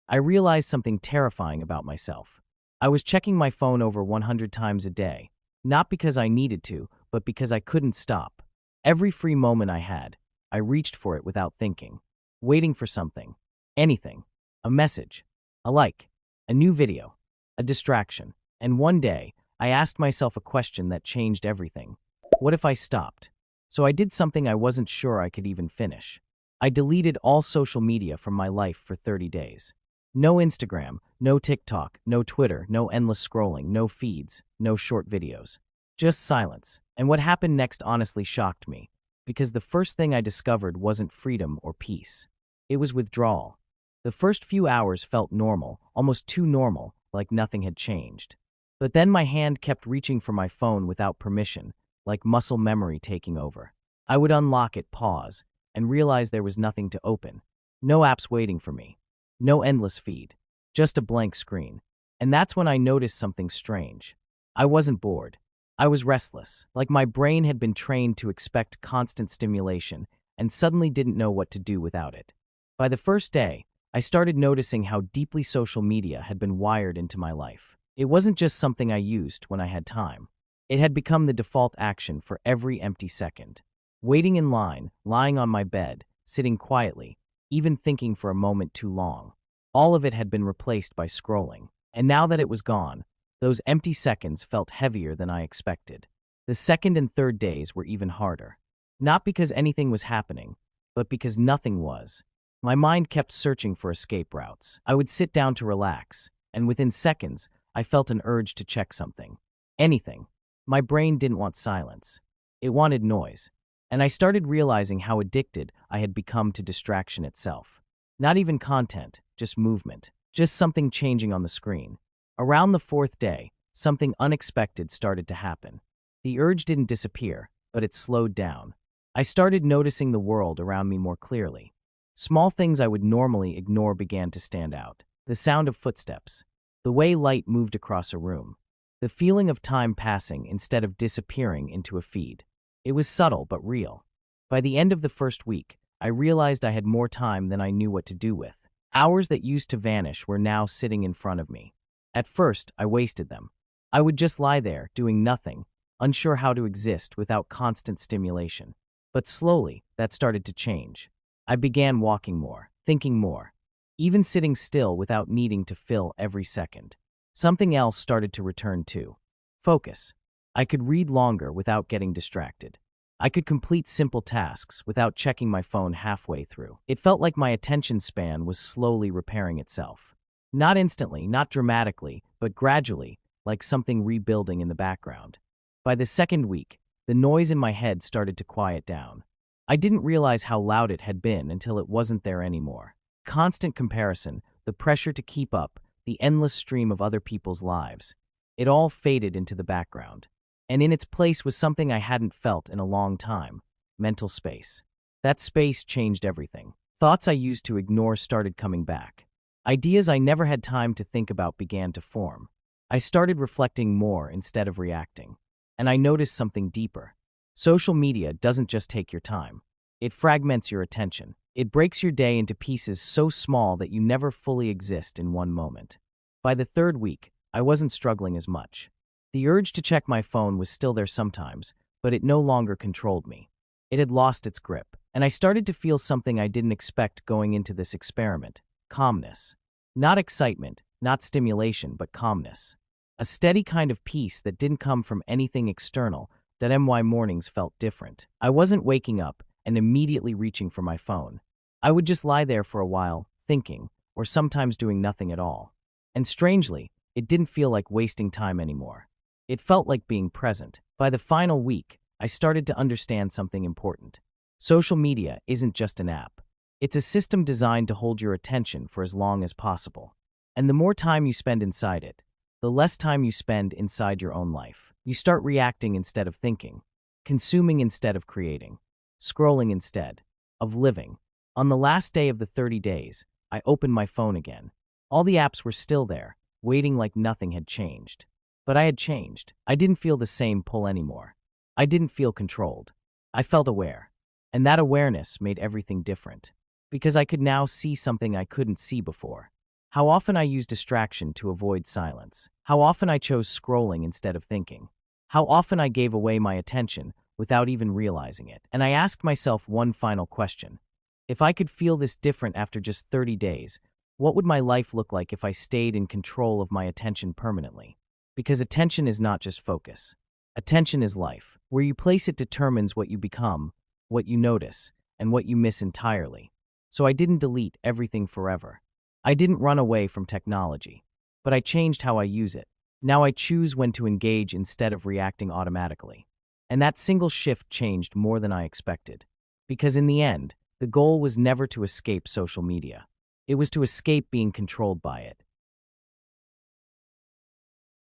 I realized something terrifying about myself. I was checking my phone over 100 times a day, not because I needed to, but because I couldn't stop. Every free moment I had, I reached for it without thinking, waiting for something, anything, a message, a like, a new video, a distraction. And one day, I asked myself a question that changed everything. What if I stopped? So I did something I wasn't sure I could even finish. I deleted all social media from my life for 30 days. No Instagram, no TikTok, no Twitter, no endless scrolling, no feeds, no short videos. Just silence. And what happened next honestly shocked me, because the first thing I discovered wasn't freedom or peace. It was withdrawal. The first few hours felt normal, almost too normal, like nothing had changed. But then my hand kept reaching for my phone without permission, like muscle memory taking over. I would unlock it, pause, and realize there was nothing to open. No apps waiting for me. No endless feed. Just a blank screen. And that's when I noticed something strange. I wasn't bored. I was restless, like my brain had been trained to expect constant stimulation and suddenly didn't know what to do without it. By the first day, I started noticing how deeply social media had been wired into my life. It wasn't just something I used when I had time. It had become the default action for every empty second. Waiting in line, lying on my bed, sitting quietly, even thinking for a moment too long. All of it had been replaced by scrolling. And now that it was gone, those empty seconds felt heavier than I expected. The second and third days were even harder. Not because anything was happening, but because nothing was. My mind kept searching for escape routes. I would sit down to relax, and within seconds, I felt an urge to check something. Anything. My brain didn't want silence. It wanted noise. And I started realizing how addicted I had become to distraction itself. Not even content, just movement. Just something changing on the screen. Around the fourth day, something unexpected started to happen. The urge didn't disappear, but it slowed down. I started noticing the world around me more clearly. Small things I would normally ignore began to stand out. The sound of footsteps. The way light moved across a room. The feeling of time passing instead of disappearing into a feed. It was subtle but real. By the end of the first week, I realized I had more time than I knew what to do with. Hours that used to vanish were now sitting in front of me. At first, I wasted them. I would just lie there, doing nothing, unsure how to exist without constant stimulation. But slowly, that started to change. I began walking more, thinking more, even sitting still without needing to fill every second. Something else started to return too. Focus. I could read longer without getting distracted. I could complete simple tasks without checking my phone halfway through. It felt like my attention span was slowly repairing itself. Not instantly, not dramatically, but gradually, like something rebuilding in the background. By the second week, the noise in my head started to quiet down. I didn't realize how loud it had been until it wasn't there anymore. Constant comparison, the pressure to keep up, the endless stream of other people's lives. It all faded into the background. And in its place was something I hadn't felt in a long time: mental space. That space changed everything. Thoughts I used to ignore started coming back. Ideas I never had time to think about began to form. I started reflecting more instead of reacting. And I noticed something deeper. Social media doesn't just take your time. It fragments your attention. It breaks your day into pieces so small that you never fully exist in one moment. By the third week, I wasn't struggling as much. The urge to check my phone was still there sometimes, but it no longer controlled me. It had lost its grip, and I started to feel something I didn't expect going into this experiment: calmness. Not excitement, not stimulation, but calmness. A steady kind of peace that didn't come from anything external. That my mornings felt different. I wasn't waking up and immediately reaching for my phone. I would just lie there for a while, thinking, or sometimes doing nothing at all. And strangely, it didn't feel like wasting time anymore. It felt like being present. By the final week, I started to understand something important. Social media isn't just an app. It's a system designed to hold your attention for as long as possible. And the more time you spend inside it, the less time you spend inside your own life. You start reacting instead of thinking, consuming instead of creating, scrolling instead of living. On the last day of the 30 days, I opened my phone again. All the apps were still there, waiting like nothing had changed. But I had changed. I didn't feel the same pull anymore. I didn't feel controlled. I felt aware. And that awareness made everything different. Because I could now see something I couldn't see before. How often I used distraction to avoid silence. How often I chose scrolling instead of thinking. How often I gave away my attention without even realizing it. And I asked myself one final question. If I could feel this different after just 30 days, what would my life look like if I stayed in control of my attention permanently? Because attention is not just focus. Attention is life. Where you place it determines what you become, what you notice, and what you miss entirely. So I didn't delete everything forever. I didn't run away from technology, but I changed how I use it. Now I choose when to engage instead of reacting automatically. And that single shift changed more than I expected. Because in the end, the goal was never to escape social media. It was to escape being controlled by it.